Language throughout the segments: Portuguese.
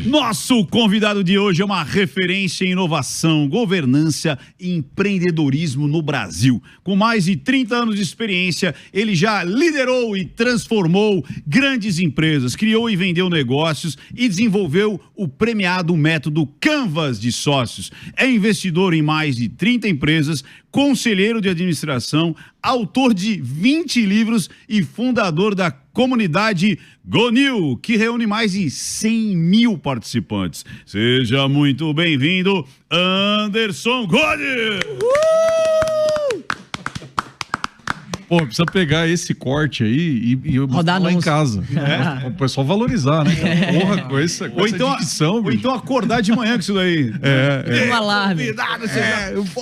Nosso convidado de hoje é uma referência em inovação, governança e empreendedorismo no Brasil. Com mais de 30 anos de experiência, ele já liderou e transformou grandes empresas, criou e vendeu negócios e desenvolveu o premiado método Canvas de sócios. É investidor em mais de 30 empresas, conselheiro de administração, autor de 20 livros e fundador da comunidade GoNew, que reúne mais de 100 mil participantes. Seja muito bem-vindo, Anderson Gode! Pô, precisa pegar esse corte aí e rodar lá em casa. O pessoal valorizar, né? Porra, com essa dicção, ou então acordar de manhã com isso daí. Um alarme.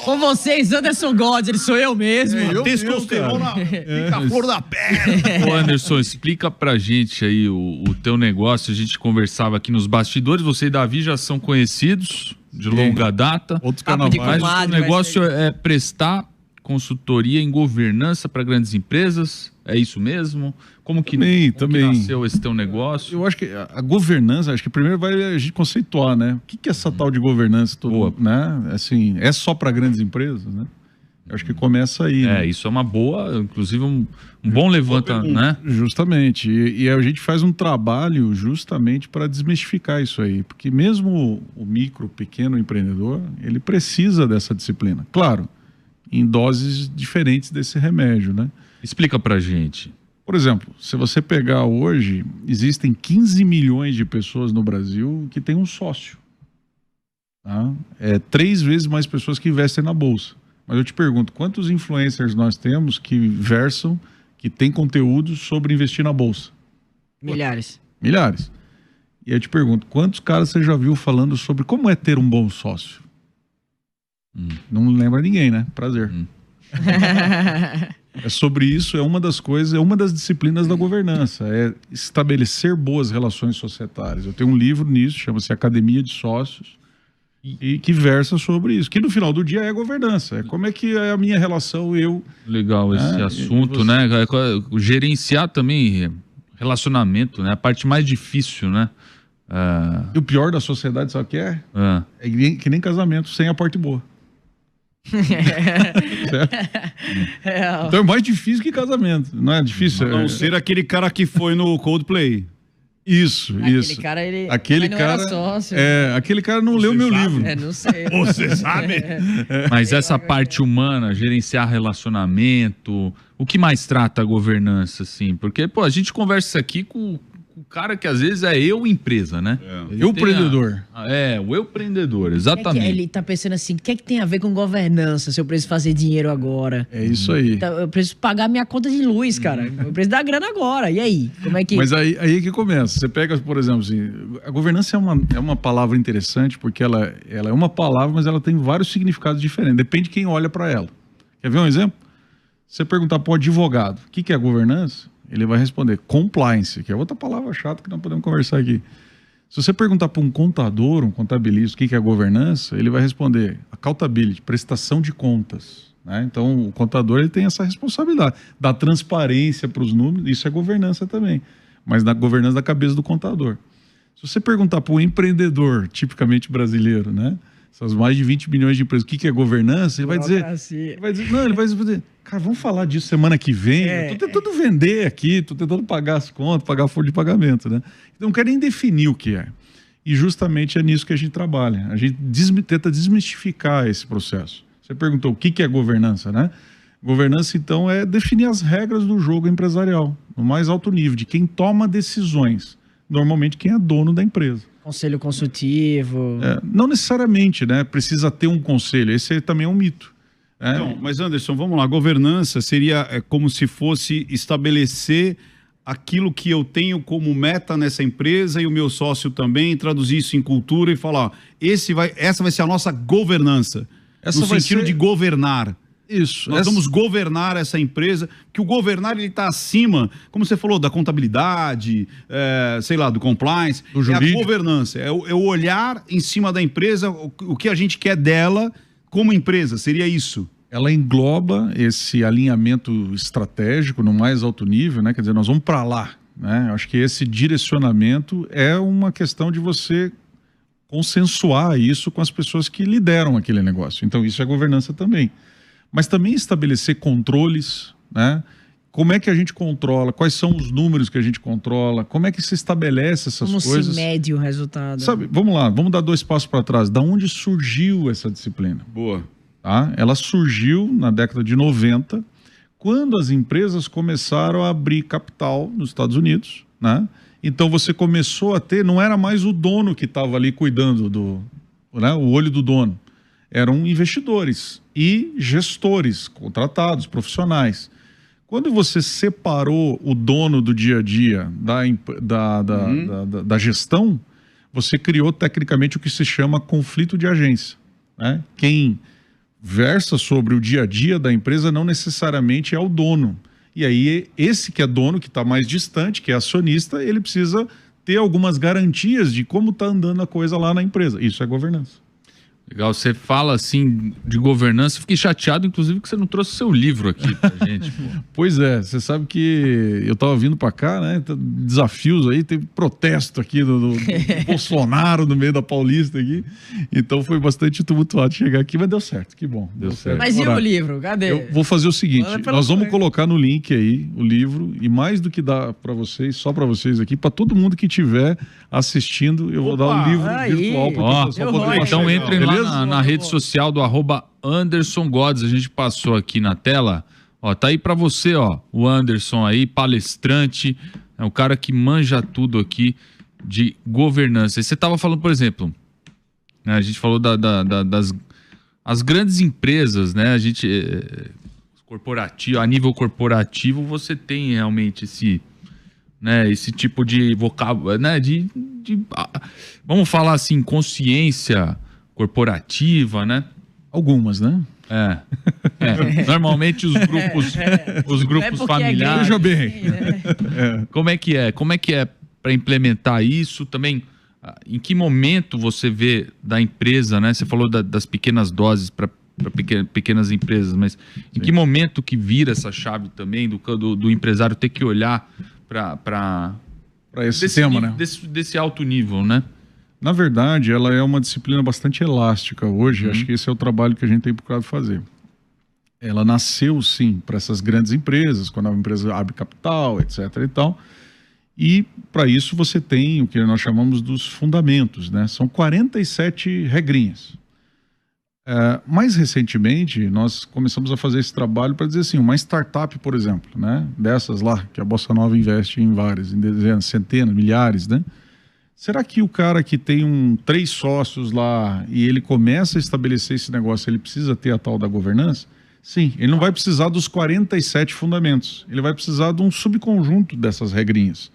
Com vocês, Anderson God, ele sou eu mesmo. Testosterona fica a flor da pele. Ô Anderson, explica pra gente aí o teu negócio. A gente conversava aqui nos bastidores. Você e Davi já são conhecidos de longa data. Outros carnavais. Mas o negócio é prestar consultoria em governança para grandes empresas, é isso mesmo? Como que nasceu esse teu negócio? Eu acho que a governança, acho que primeiro vai a gente conceituar, né? O que é essa tal de governança? Né? Assim, é só para grandes empresas, né? Eu acho que começa aí. Né? Isso é uma boa, inclusive um bom levanta, né? Justamente, e a gente faz um trabalho justamente para desmistificar isso aí, porque mesmo o micro, pequeno empreendedor, ele precisa dessa disciplina. Claro, em doses diferentes desse remédio, né? Explica pra gente. Por exemplo, se você pegar hoje, existem 15 milhões de pessoas no Brasil que têm um sócio. Tá? É 3 vezes mais pessoas que investem na Bolsa. Mas eu te pergunto, quantos influencers nós temos que versam, que têm conteúdo sobre investir na Bolsa? Milhares. Milhares. E eu te pergunto, quantos caras você já viu falando sobre como é ter um bom sócio? Não lembra ninguém, né? Prazer. É sobre isso, é uma das coisas, é uma das disciplinas da governança, é estabelecer boas relações societárias. Eu tenho um livro nisso, chama-se Academia de Sócios, e que versa sobre isso, que no final do dia é governança, é como é que é a minha relação, Legal esse assunto, né? Gerenciar também relacionamento, né? A parte mais difícil, né? E o pior da sociedade, sabe o que é? É que nem casamento sem a parte boa. Então é mais difícil que casamento, não é difícil? Não ser aquele cara que foi no Coldplay. Isso. Aquele cara era sócio. Aquele cara não leu meu livro. Não sei. Você sabe? Mas essa parte humana, gerenciar relacionamento, o que mais trata a governança, assim? Porque, pô, a gente conversa aqui com o cara que às vezes é eu empresa, né? Eu empreendedor. O eu empreendedor, exatamente. Ele tá pensando assim, o que é que tem a ver com governança se eu preciso fazer dinheiro agora? É isso aí. Então, eu preciso pagar minha conta de luz, cara. Eu preciso dar grana agora. E aí? Como é que... Mas aí que começa. Você pega, por exemplo, assim, a governança é uma palavra interessante porque ela é uma palavra, mas ela tem vários significados diferentes. Depende de quem olha para ela. Quer ver um exemplo? Se você perguntar para o advogado o que é governança, ele vai responder compliance, que é outra palavra chata que não podemos conversar aqui. Se você perguntar para um contador, um contabilista, o que é governança, ele vai responder accountability, prestação de contas. Né? Então, o contador ele tem essa responsabilidade, dar transparência para os números, isso é governança também, mas na governança da cabeça do contador. Se você perguntar para um empreendedor, tipicamente brasileiro, né? Essas mais de 20 milhões de empresas, o que é governança? Ele vai dizer, cara, vamos falar disso semana que vem. Eu tô tentando vender aqui, tô tentando pagar as contas, pagar a folha de pagamento, né? Então não quero nem definir o que é. E justamente é nisso que a gente trabalha. A gente tenta desmistificar esse processo. Você perguntou o que é governança, né? Governança, então, é definir as regras do jogo empresarial, no mais alto nível, de quem toma decisões. Normalmente quem é dono da empresa. Conselho consultivo. Não necessariamente, né? Precisa ter um conselho. Esse também é um mito. Não, mas Anderson, vamos lá. Governança seria como se fosse estabelecer aquilo que eu tenho como meta nessa empresa e o meu sócio também, traduzir isso em cultura e falar, essa vai ser a nossa governança. No sentido de governar. Isso. Nós vamos governar essa empresa, que o governar ele está acima, como você falou, da contabilidade, sei lá, do compliance. Do jurídico. É a governança, é o olhar em cima da empresa, o que a gente quer dela como empresa, seria isso. Ela engloba esse alinhamento estratégico no mais alto nível, né? Quer dizer, nós vamos para lá, né? Eu acho que esse direcionamento é uma questão de você consensuar isso com as pessoas que lideram aquele negócio. Então isso é governança também. Mas também estabelecer controles, né? Como é que a gente controla? Quais são os números que a gente controla? Como é que se estabelece essas coisas? Como se mede o resultado? Sabe, vamos lá, vamos dar 2 passos para trás. Da onde surgiu essa disciplina? Boa. Tá? Ela surgiu na década de 90, quando as empresas começaram a abrir capital nos Estados Unidos, né? Então você começou a ter, não era mais o dono que estava ali cuidando do, né, o olho do dono. Eram investidores e gestores contratados, profissionais. Quando você separou o dono do dia a dia da gestão, você criou tecnicamente o que se chama conflito de agência, né? Quem versa sobre o dia a dia da empresa não necessariamente é o dono. E aí esse que é dono, que está mais distante, que é acionista, ele precisa ter algumas garantias de como está andando a coisa lá na empresa. Isso é governança. Legal, você fala assim de governança, fiquei chateado, inclusive, que você não trouxe seu livro aqui pra gente. Pô. Pois é, você sabe que eu tava vindo para cá, né? Desafios aí, teve protesto aqui do Bolsonaro no meio da Paulista aqui. Então foi bastante tumultuado chegar aqui, mas deu certo, que bom. Deu certo. Mas e o livro? Cadê? Eu vou fazer o seguinte, nós vamos colocar no link aí o livro, e mais do que dá para vocês, só para vocês aqui, para todo mundo que estiver assistindo, eu vou dar um livro virtual para o pessoal poder baixar. Então entrem lá na rede social do @AndersonGodes, a gente passou aqui na tela, ó, tá aí para você, ó, o Anderson aí, palestrante, é o cara que manja tudo aqui de governança. E você tava falando, por exemplo, né, a gente falou das as grandes empresas, né, a gente, corporativo, a nível corporativo, você tem realmente esse tipo de vocábulo, né, vamos falar assim, consciência corporativa, né? Algumas, né? Normalmente os grupos familiares. Veja bem. Como é que é para implementar isso? Também, em que momento você vê da empresa, né? Você falou das pequenas doses para pequenas empresas, mas em que momento que vira essa chave também do empresário ter que olhar para esse tema, né? Desse alto nível, né? Na verdade, ela é uma disciplina bastante elástica hoje. Acho que esse é o trabalho que a gente tem procurado fazer. Ela nasceu, sim, para essas grandes empresas, quando a empresa abre capital, etc. e tal. E, para isso, você tem o que nós chamamos dos fundamentos, né? São 47 regrinhas. Mais recentemente, nós começamos a fazer esse trabalho para dizer assim, uma startup, por exemplo, né? Dessas lá, que a Bossa Nova investe em várias, em dezenas, centenas, milhares, né? Será que o cara que tem 3 sócios lá e ele começa a estabelecer esse negócio, ele precisa ter a tal da governança? Sim, ele não vai precisar dos 47 fundamentos. Ele vai precisar de um subconjunto dessas regrinhas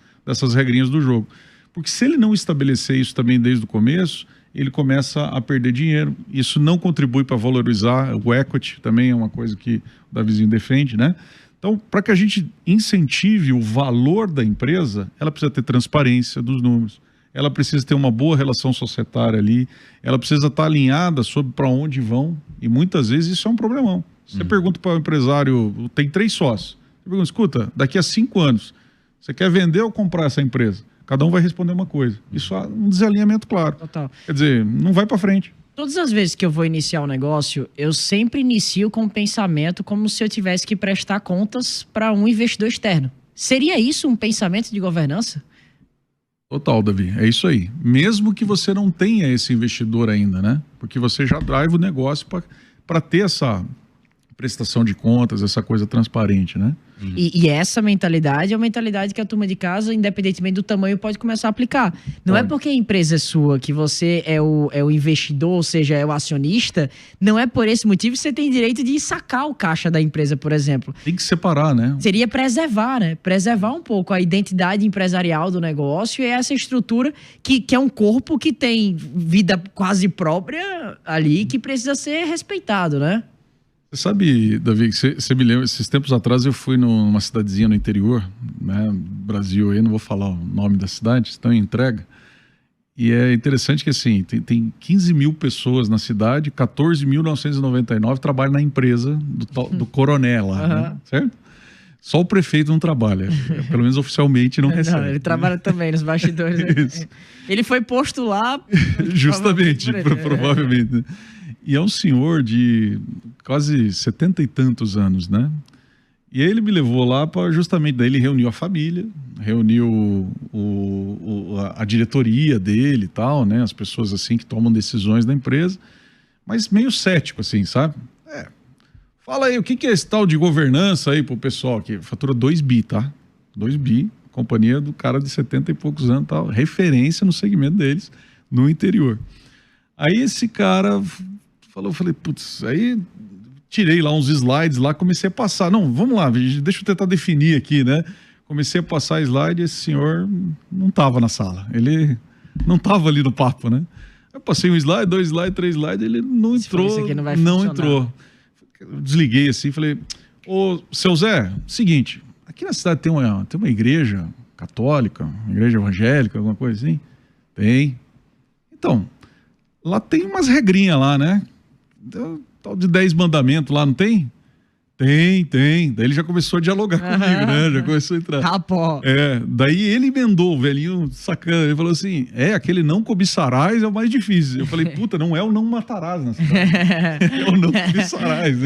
do jogo. Porque se ele não estabelecer isso também desde o começo, ele começa a perder dinheiro. Isso não contribui para valorizar. O equity também é uma coisa que o Davizinho defende, né? Então, para que a gente incentive o valor da empresa, ela precisa ter transparência dos números. Ela precisa ter uma boa relação societária ali, ela precisa estar alinhada sobre para onde vão, e muitas vezes isso é um problemão. Você pergunta para o empresário, tem 3 sócios, você pergunta, escuta, daqui a 5 anos, você quer vender ou comprar essa empresa? Cada um vai responder uma coisa. Isso é um desalinhamento claro. Total. Quer dizer, não vai para frente. Todas as vezes que eu vou iniciar um negócio, eu sempre inicio com um pensamento como se eu tivesse que prestar contas para um investidor externo. Seria isso um pensamento de governança? Total, Davi, é isso aí. Mesmo que você não tenha esse investidor ainda, né? Porque você já drive o negócio para ter essa prestação de contas, essa coisa transparente, né? E essa mentalidade é uma mentalidade que a turma de casa, independentemente do tamanho, pode começar a aplicar. Não é porque a empresa é sua, que você é o investidor, ou seja, é o acionista, não é por esse motivo que você tem direito de sacar o caixa da empresa, por exemplo. Tem que separar, né? Seria preservar, né? Preservar um pouco a identidade empresarial do negócio e essa estrutura que é um corpo que tem vida quase própria ali, que precisa ser respeitado, né? Você sabe, Davi, que você me lembra, esses tempos atrás eu fui numa cidadezinha no interior, né, Brasil aí, não vou falar o nome da cidade, estão em entrega, e é interessante que assim, tem 15 mil pessoas na cidade, 14.999 trabalham na empresa do Coronel lá, né, certo? Só o prefeito não trabalha. Pelo menos oficialmente não recebe. Não, ele trabalha também nos bastidores. Isso. Ele foi posto lá... Justamente, provavelmente. Né? E é um senhor de quase 70 e tantos anos, né? E aí ele me levou lá para justamente... Daí ele reuniu a família, reuniu a diretoria dele e tal, né? As pessoas assim que tomam decisões da empresa. Mas meio cético, assim, sabe? Fala aí, o que é esse tal de governança aí pro pessoal aqui? Fatura 2 bi, tá? 2 bi, companhia do cara de 70 e poucos anos, tal, referência no segmento deles, no interior. Aí esse cara falou, eu falei, putz, aí tirei lá uns slides lá, comecei a passar. Não, vamos lá, deixa eu tentar definir aqui, né? Comecei a passar slide e esse senhor não tava na sala. Ele não tava ali no papo, né? Eu passei um slide, 2 slides, 3 slides, ele não entrou, isso aqui não vai não funcionar. entrou. Eu desliguei assim, falei, ô, seu Zé, seguinte, aqui na cidade tem uma igreja católica, uma igreja evangélica, alguma coisa assim? Tem. Então, lá tem umas regrinhas lá, né? Tal de 10 mandamentos lá, não tem? Tem. Daí ele já começou a dialogar comigo, né? Já começou a entrar. Rapó. Daí ele emendou, o velhinho sacana. Ele falou assim, aquele não cobiçarás é o mais difícil. Eu falei, puta, não é o não matarás nessa é o não cobiçarás.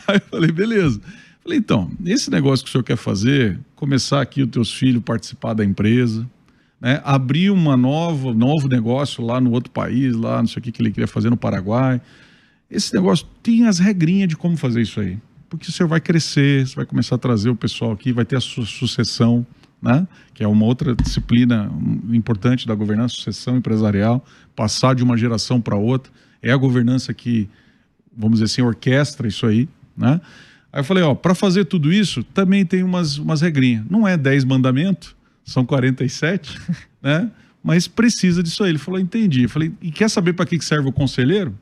Aí eu falei, beleza. Falei, então, esse negócio que o senhor quer fazer, começar aqui os teus filhos participar da empresa, né? Abrir novo negócio lá no outro país, lá não sei o que ele queria fazer no Paraguai. Esse negócio tem as regrinhas de como fazer isso aí. Porque o senhor vai crescer, você vai começar a trazer o pessoal aqui, vai ter a sucessão, né? Que é uma outra disciplina importante da governança, sucessão empresarial, passar de uma geração para outra. É a governança que, vamos dizer assim, orquestra isso aí, né? Aí eu falei, para fazer tudo isso, também tem umas regrinhas. Não é 10 mandamentos, são 47, né? Mas precisa disso aí. Ele falou, entendi. Eu falei, e quer saber para que serve o conselheiro?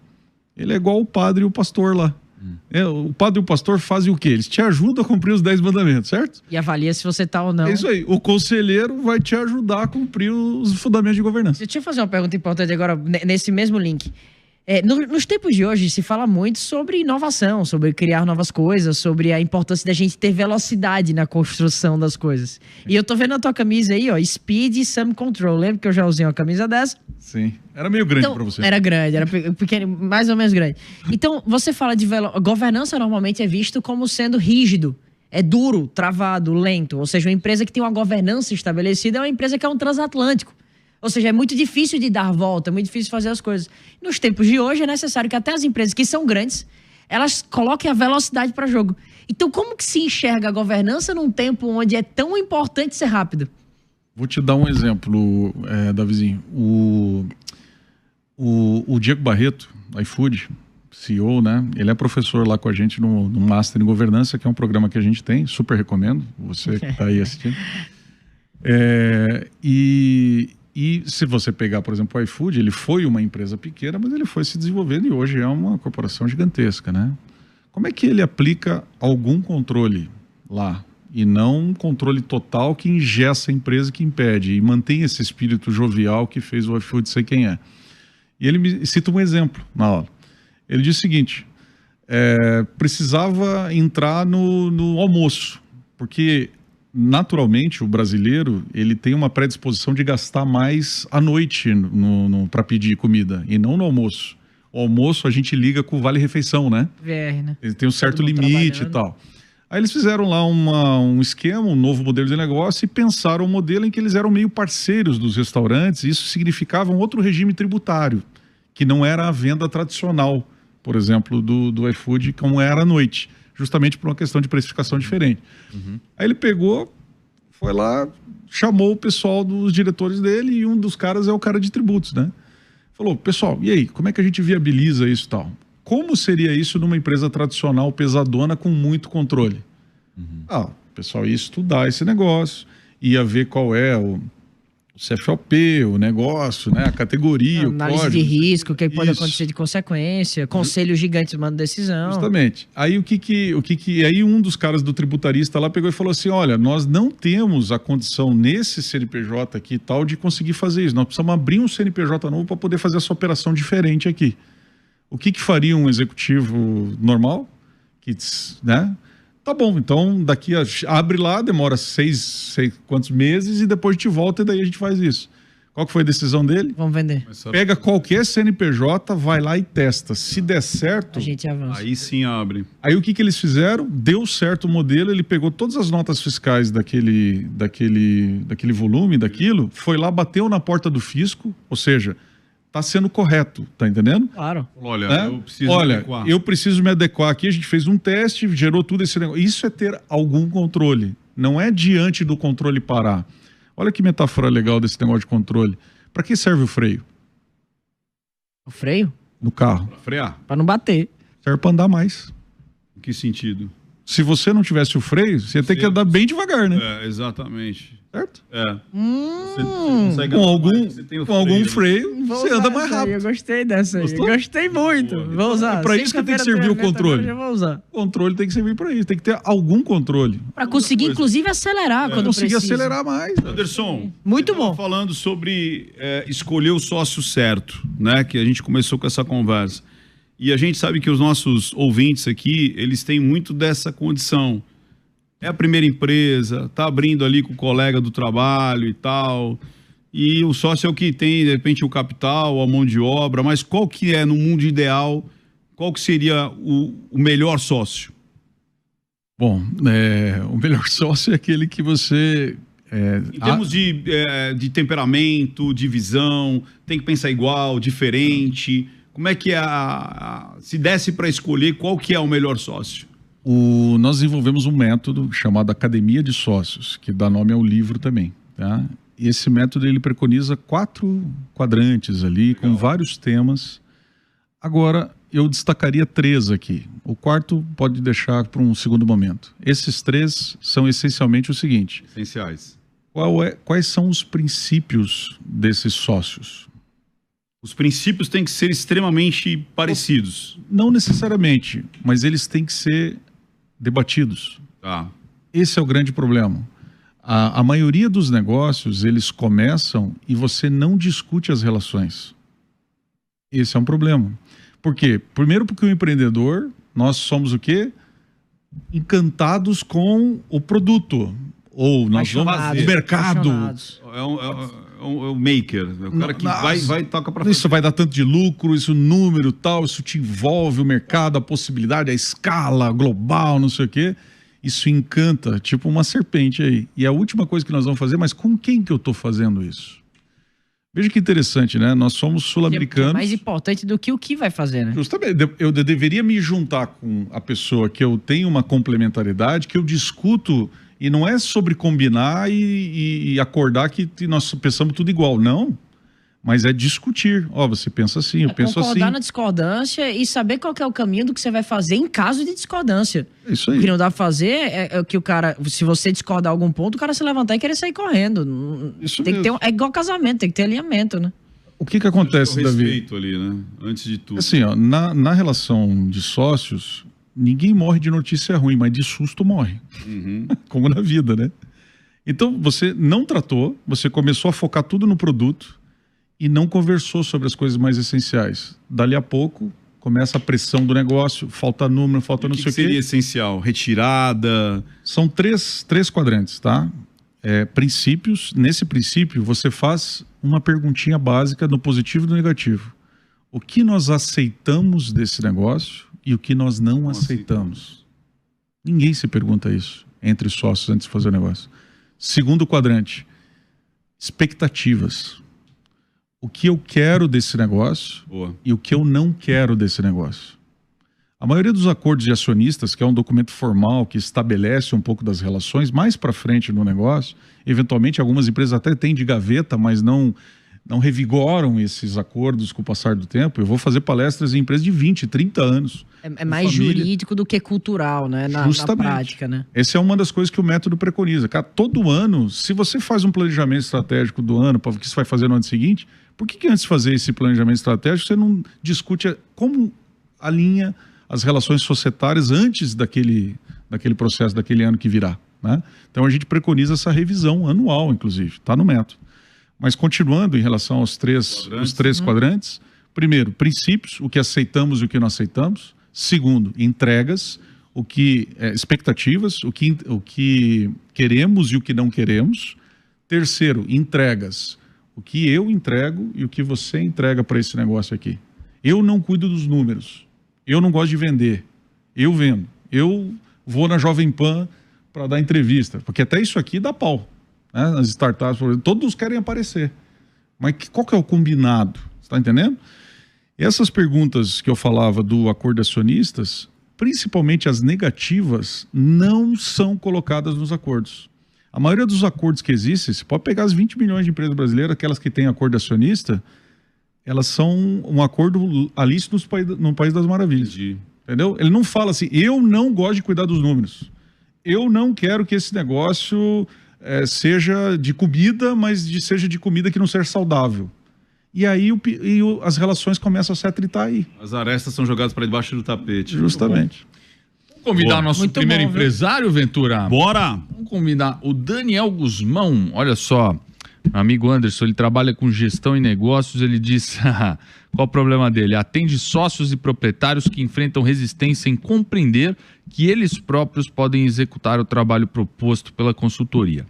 Ele é igual o padre e o pastor lá. O padre e o pastor fazem o quê? Eles te ajudam a cumprir os 10 mandamentos, certo? E avalia se você tá ou não. É isso aí. O conselheiro vai te ajudar a cumprir os fundamentos de governança. Deixa eu fazer uma pergunta importante agora, nesse mesmo link. Nos tempos de hoje se fala muito sobre inovação, sobre criar novas coisas, sobre a importância da gente ter velocidade na construção das coisas. E eu tô vendo a tua camisa aí, ó, Speed Some Control. Lembra que eu já usei uma camisa dessa? Sim. Era meio grande Então, para você. Era grande, era pequeno, mais ou menos grande. Então, você fala de governança normalmente é visto como sendo rígido. É duro, travado, lento. Ou seja, uma empresa que tem uma governança estabelecida é uma empresa que é um transatlântico. Ou seja, é muito difícil de dar volta, é muito difícil fazer as coisas. Nos tempos de hoje é necessário que até as empresas que são grandes, elas coloquem a velocidade para jogo. Então, como que se enxerga a governança num tempo onde é tão importante ser rápido? Vou te dar um exemplo, Davizinho. O Diego Barreto, iFood, CEO, né? Ele é professor lá com a gente no Master em Governança, que é um programa que a gente tem, super recomendo, você que está aí assistindo. E se você pegar, por exemplo, o iFood, ele foi uma empresa pequena, mas ele foi se desenvolvendo e hoje é uma corporação gigantesca, né? Como é que ele aplica algum controle lá? E não um controle total que engessa a empresa, que impede e mantém esse espírito jovial que fez o iFood ser quem é. E ele me cita um exemplo na aula. Ele diz o seguinte, precisava entrar no almoço, porque naturalmente o brasileiro ele tem uma predisposição de gastar mais à noite para pedir comida e não no almoço. O almoço a gente liga com o vale-refeição, né? VR, né? Ele tem um certo limite e tal. Aí eles fizeram lá um esquema, um novo modelo de negócio e pensaram um modelo em que eles eram meio parceiros dos restaurantes. E isso significava um outro regime tributário, que não era a venda tradicional, por exemplo, do iFood, como era à noite, justamente por uma questão de precificação diferente. Aí ele pegou, foi lá, chamou o pessoal dos diretores dele e um dos caras é o cara de tributos, né? Falou, pessoal, e aí, como é que a gente viabiliza isso e tal? Como seria isso numa empresa tradicional, pesadona, com muito controle? O pessoal ia estudar esse negócio, ia ver qual é o CFOP, o negócio, né, a categoria, o análise código. de risco, o que pode Isso. acontecer de consequência, conselhos gigantes mandam decisão. Justamente. Aí aí um dos caras do tributarista lá pegou e falou assim, olha, nós não temos a condição nesse CNPJ aqui e tal de conseguir fazer isso. Nós precisamos abrir um CNPJ novo para poder fazer essa operação diferente aqui. O que faria um executivo normal? Que, né, Tá bom, então daqui abre lá, demora sei quantos meses e depois a gente volta e daí a gente faz isso. Qual que foi a decisão dele? Vamos vender. Pega qualquer CNPJ, vai lá e testa. Se der certo, A gente avança. Aí sim abre. aí o que eles fizeram? Deu certo o modelo, ele pegou todas as notas fiscais daquele volume, daquilo, foi lá, bateu na porta do fisco, ou seja, tá sendo correto, tá entendendo? Claro. Olha, Né? eu preciso me adequar. Eu preciso me adequar aqui, a gente fez um teste, gerou tudo esse negócio. Isso é ter algum controle, não é diante do controle parar. Olha que metáfora legal desse negócio de controle. Para que serve o freio O freio? no carro? Pra frear? Pra não bater. Serve para andar mais. Em que sentido? Se você não tivesse o freio, você ia ter que andar bem devagar, né? É, exatamente. Certo? É. Você consegue Com andar algum, mais, você tem o com algum né? freio, Vou você usar anda mais essa aí, rápido. Eu gostei dessa aí. Gostou? Gostei muito. Boa. Vou usar. É pra isso que tem que servir o controle. Eu vou usar. O controle tem que servir para isso, tem que ter algum controle. Pra conseguir, inclusive, acelerar quando Conseguir precisa. acelerar mais. Anderson, Muito você tava bom. falando sobre escolher o sócio certo, né? Que a gente começou com essa conversa. E a gente sabe que os nossos ouvintes aqui, eles têm muito dessa condição. É a primeira empresa, tá abrindo ali com o colega do trabalho e tal. E o sócio é o que tem, de repente, o capital, a mão de obra. Mas qual que é, no mundo ideal, qual que seria o melhor sócio? Bom, o melhor sócio é aquele que você... Em termos de temperamento, de visão, tem que pensar igual, diferente. Como é que se desse para escolher qual que é o melhor sócio? Nós desenvolvemos um método chamado Academia de Sócios, que dá nome ao livro também. Tá? E esse método ele preconiza 4 quadrantes ali, com vários temas. Agora, eu destacaria 3 aqui. O quarto pode deixar para um segundo momento. Esses 3 são essencialmente o seguinte. Essenciais. Quais são os princípios desses sócios? Os princípios têm que ser extremamente parecidos. Não necessariamente, mas eles têm que ser debatidos. Tá. Esse é o grande problema. A maioria dos negócios, eles começam e você não discute as relações. Esse é um problema. Por quê? Primeiro porque o empreendedor, nós somos o quê? Encantados com o produto. Ou nós vamos Apaixonados, o mercado. apaixonados. É o maker, é o cara que vai e toca para frente. Isso vai dar tanto de lucro, isso número tal, isso te envolve o mercado, a possibilidade, a escala global, não sei o quê. Isso encanta, tipo uma serpente aí. E a última coisa que nós vamos fazer, mas com quem que eu estou fazendo isso? Veja que interessante, né? Nós somos Que é sul-americanos. mais importante do que o que vai fazer, né? Justamente, eu deveria me juntar com a pessoa que eu tenho uma complementaridade, que eu discuto, e não é sobre combinar e acordar que nós pensamos tudo igual, não. Mas é discutir. Ó, você pensa assim, eu penso assim. Concordar na discordância e saber qual que é o caminho do que você vai fazer em caso de discordância. É isso O que aí. não dá pra fazer é que o cara, se você discordar algum ponto, o cara se levantar e querer sair correndo. Isso Tem que ter mesmo. é igual casamento, tem que ter alinhamento, né? O que acontece, o Davi? respeito ali, né? Antes de tudo. Assim, ó, na relação de sócios, ninguém morre de notícia ruim, mas de susto morre. Uhum. Como na vida, né? Então, você não tratou, você começou a focar tudo no produto e não conversou sobre as coisas mais essenciais. Dali a pouco, começa a pressão do negócio, falta número, falta não O que sei o quê. seria essencial? Retirada? São três quadrantes, tá? Princípios. Nesse princípio, você faz uma perguntinha básica no positivo e no negativo. O que nós aceitamos desse negócio e o que nós não aceitamos? Ninguém se pergunta isso entre sócios antes de fazer o negócio. Segundo quadrante, expectativas. O que eu quero desse negócio Boa. e o que eu não quero desse negócio. A maioria dos acordos de acionistas, que é um documento formal que estabelece um pouco das relações mais para frente no negócio, eventualmente algumas empresas até têm de gaveta, mas não revigoram esses acordos com o passar do tempo. Eu vou fazer palestras em empresas de 20, 30 anos. É mais família. jurídico do que cultural, né? Na Justamente. prática, né? Essa é uma das coisas que o método preconiza. Cara, todo ano, se você faz um planejamento estratégico do ano, para o que você vai fazer no ano seguinte, por que antes de fazer esse planejamento estratégico, você não discute como alinha as relações societárias antes daquele processo, daquele ano que virá, né? Então a gente preconiza essa revisão anual, inclusive, está no método. Mas continuando em relação aos três quadrantes, primeiro, princípios, o que aceitamos e o que não aceitamos. Segundo, entregas, expectativas, o que queremos e o que não queremos. Terceiro, entregas. O que eu entrego e o que você entrega para esse negócio aqui. Eu não cuido dos números. Eu não gosto de vender. Eu vendo. Eu vou na Jovem Pan para dar entrevista. Porque até isso aqui dá pau. Né? As startups, todos querem aparecer. Mas qual que é o combinado? Você está entendendo? Essas perguntas que eu falava do acordo de acionistas, principalmente as negativas, não são colocadas nos acordos. A maioria dos acordos que existem, você pode pegar as 20 milhões de empresas brasileiras, aquelas que têm acordo de acionista, elas são um acordo Alice no País das Maravilhas. Entendi. Entendeu? Ele não fala assim, eu não gosto de cuidar dos números. Eu não quero que esse negócio seja de comida, mas seja de comida que não seja saudável. E aí as relações começam a se atritar aí. As arestas são jogadas para debaixo do tapete. Justamente. Vamos convidar o nosso Muito primeiro bom, viu? empresário, Ventura? Bora! Vamos convidar o Daniel Guzmão. Olha só, meu amigo Anderson, ele trabalha com gestão e negócios. Ele diz, qual o problema dele? Atende sócios e proprietários que enfrentam resistência em compreender que eles próprios podem executar o trabalho proposto pela consultoria.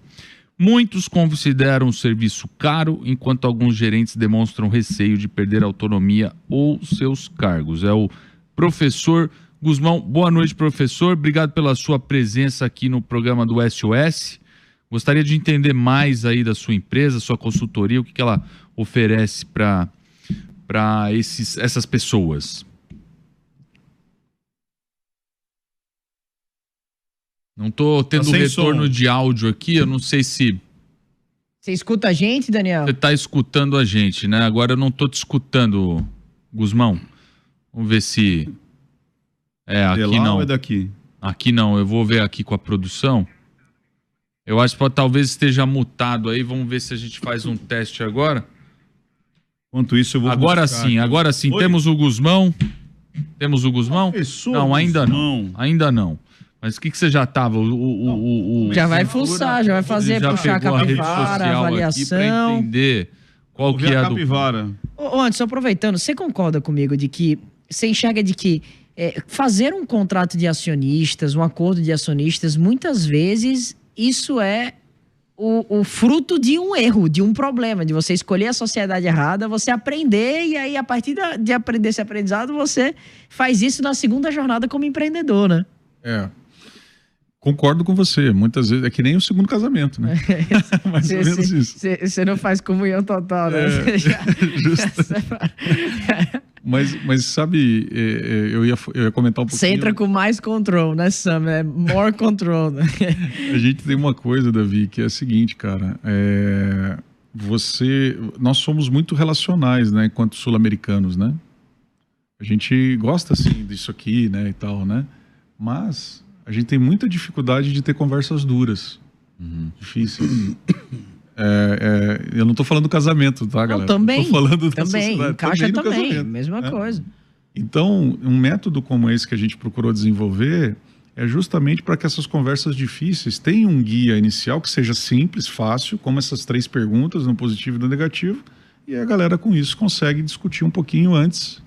Muitos consideram o serviço caro, enquanto alguns gerentes demonstram receio de perder a autonomia ou seus cargos. É o professor Guzmão. Boa noite, professor. Obrigado pela sua presença aqui no programa do SOS. Gostaria de entender mais aí da sua empresa, sua consultoria, o que ela oferece para essas pessoas. Não estou tendo sem retorno som. de áudio aqui, eu não sei se Você escuta a gente, Daniel? você está escutando a gente, né? Agora eu não estou te escutando, Guzmão. Vamos ver se... De aqui lá não. ou é daqui? Aqui não, eu vou ver aqui com a produção. Eu acho que talvez esteja mutado aí, vamos ver se a gente faz um teste agora. Enquanto isso, eu vou Agora buscar sim, aqui. agora sim. Oi? Temos o Guzmão. Temos o Guzmão? Professor Não, ainda Guzmão. não. Ainda não. Mas o que você já estava? Já vai fuçar, já vai fazer, já puxar a pegou rede capivara, social aqui pra avaliação. entender qual Vou que ver é a a do... capivara. Ô, Anderson, aproveitando, você concorda comigo de que você enxerga de que fazer um contrato de acionistas, um acordo de acionistas, muitas vezes isso é o fruto de um erro, de um problema, de você escolher a sociedade errada, você aprender e aí a partir de aprender esse aprendizado você faz isso na segunda jornada como empreendedor, né? Concordo com você. Muitas vezes é que nem o segundo casamento, né? Mais ou menos isso. Você não faz comunhão total, né? Você Mas sabe, eu ia comentar um pouquinho. Você entra com mais control, né, Sam? É more control. Né? A gente tem uma coisa, Davi, que é a seguinte, cara. Nós somos muito relacionais, né, enquanto sul-americanos, né? A gente gosta, assim, disso aqui, né, e tal, né? Mas a gente tem muita dificuldade de ter conversas duras. Difícil. Eu não tô falando do casamento, tá, galera? Também. Eu tô falando da Também, sociedade. encaixa no também, casamento, mesma né? coisa. Então, um método como esse que a gente procurou desenvolver é justamente para que essas conversas difíceis tenham um guia inicial que seja simples, fácil, como essas 3 perguntas, no positivo e no negativo, e a galera com isso consegue discutir um pouquinho antes